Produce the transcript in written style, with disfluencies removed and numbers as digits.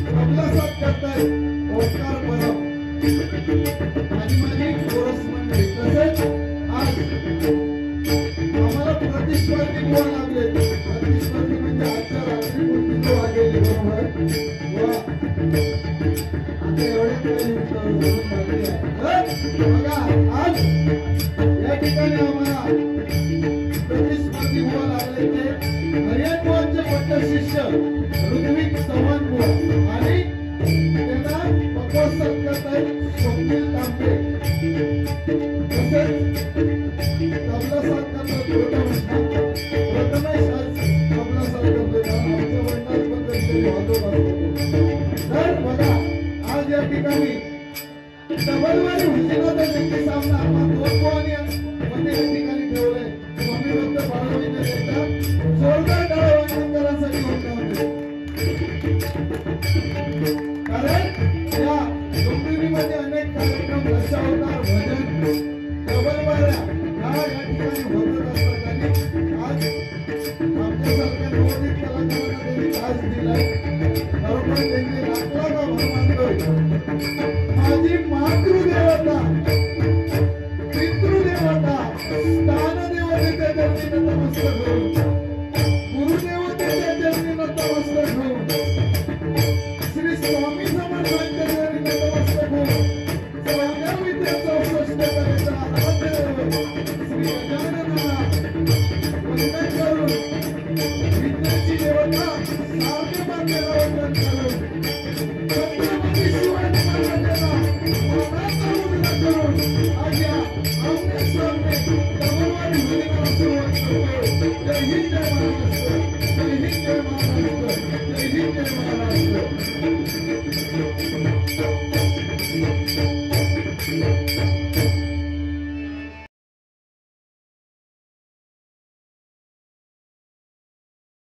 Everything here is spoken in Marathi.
तबला साथ करता डबलवारी हुसेनाचा त्यांची सामना आपण दोन मध्ये या ठिकाणी ठेवले स्वामी भक्त बाळाजीने देता जोरदार टाळ्या वाजवणाऱ्यांसाठी होता कारण या डोंबिवलीमध्ये अनेक कार्यक्रम दशावतार भजन डबलवाऱ्या या ठिकाणी होत असतात आणि आज आमच्यासारख्या नवोदित कलाकारांना त्यांनी तास दिलाय बरोबर त्यांनी लाखला मानतोय माझी मातृदेवता पितृदेवता स्थानदेवतेच्या चरणी नतमस्तक होऊन गुरुदेवतेच्या चरणी नतमस्तक होऊन श्री स्वामी समर्थांच्या चरणी नतमस्तक होऊन स्वाम्या विद्याचा स्पष्ट करायचा आराध्य श्री गजाननाला वंदन करून विद्याची देवता सारखे मातेला वंदन करून छत्रपती शिवाजी महाराजांना मानाचा मुजरा करून आज या आमने सामने डबलवारी हुसेनाला सुरुवात करतोय. जय हिंद जय महाराष्ट्र.